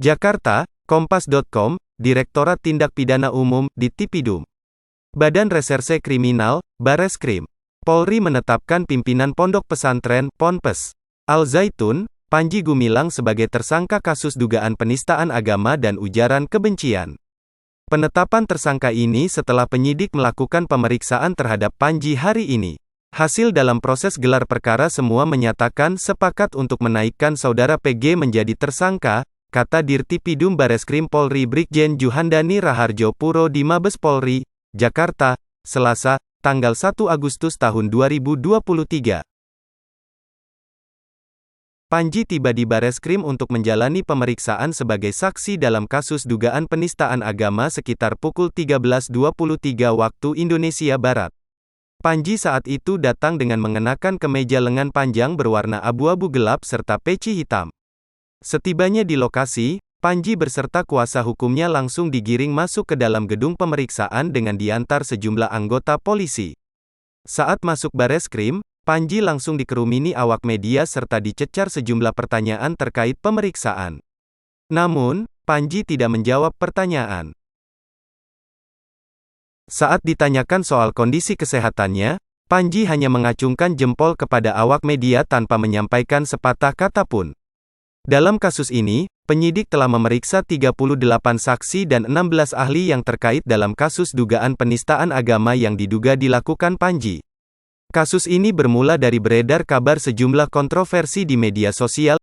Jakarta, Kompas.com, Direktorat Tindak Pidana Umum, Dittipidum. Badan Reserse Kriminal, Bareskrim. Polri menetapkan pimpinan Pondok Pesantren, Ponpes Al Zaitun, Panji Gumilang sebagai tersangka kasus dugaan penistaan agama dan ujaran kebencian. Penetapan tersangka ini setelah penyidik melakukan pemeriksaan terhadap Panji hari ini. Hasil dalam proses gelar perkara semua menyatakan sepakat untuk menaikkan saudara PG menjadi tersangka, kata Dirtipidum Bareskrim Polri Brigjen Juhandani Raharjo Puro di Mabes Polri, Jakarta, Selasa, tanggal 1 Agustus tahun 2023. Panji tiba di Bareskrim untuk menjalani pemeriksaan sebagai saksi dalam kasus dugaan penistaan agama sekitar pukul 13.23 waktu Indonesia Barat. Panji saat itu datang dengan mengenakan kemeja lengan panjang berwarna abu-abu gelap serta peci hitam. Setibanya di lokasi, Panji beserta kuasa hukumnya langsung digiring masuk ke dalam gedung pemeriksaan dengan diantar sejumlah anggota polisi. Saat masuk Bareskrim, Panji langsung dikerumuni awak media serta dicecar sejumlah pertanyaan terkait pemeriksaan. Namun, Panji tidak menjawab pertanyaan. Saat ditanyakan soal kondisi kesehatannya, Panji hanya mengacungkan jempol kepada awak media tanpa menyampaikan sepatah kata pun. Dalam kasus ini, penyidik telah memeriksa 38 saksi dan 16 ahli yang terkait dalam kasus dugaan penistaan agama yang diduga dilakukan Panji. Kasus ini bermula dari beredar kabar sejumlah kontroversi di media sosial.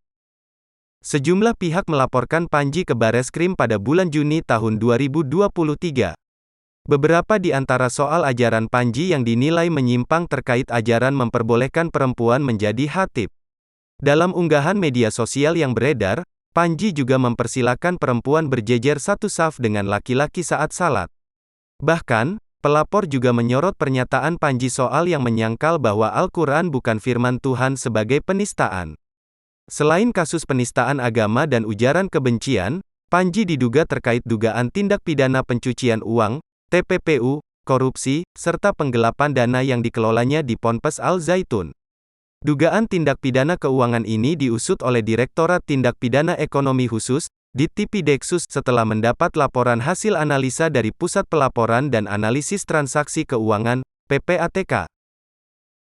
Sejumlah pihak melaporkan Panji ke Bareskrim pada bulan Juni tahun 2023. Beberapa di antara soal ajaran Panji yang dinilai menyimpang terkait ajaran memperbolehkan perempuan menjadi khatib. Dalam unggahan media sosial yang beredar, Panji juga mempersilakan perempuan berjejer satu saf dengan laki-laki saat salat. Bahkan, pelapor juga menyorot pernyataan Panji soal yang menyangkal bahwa Al-Quran bukan firman Tuhan sebagai penistaan. Selain kasus penistaan agama dan ujaran kebencian, Panji diduga terkait dugaan tindak pidana pencucian uang, TPPU, korupsi, serta penggelapan dana yang dikelolanya di Ponpes Al Zaitun. Dugaan tindak pidana keuangan ini diusut oleh Direktorat Tindak Pidana Ekonomi Khusus, Dittipideksus, setelah mendapat laporan hasil analisa dari Pusat Pelaporan dan Analisis Transaksi Keuangan, PPATK.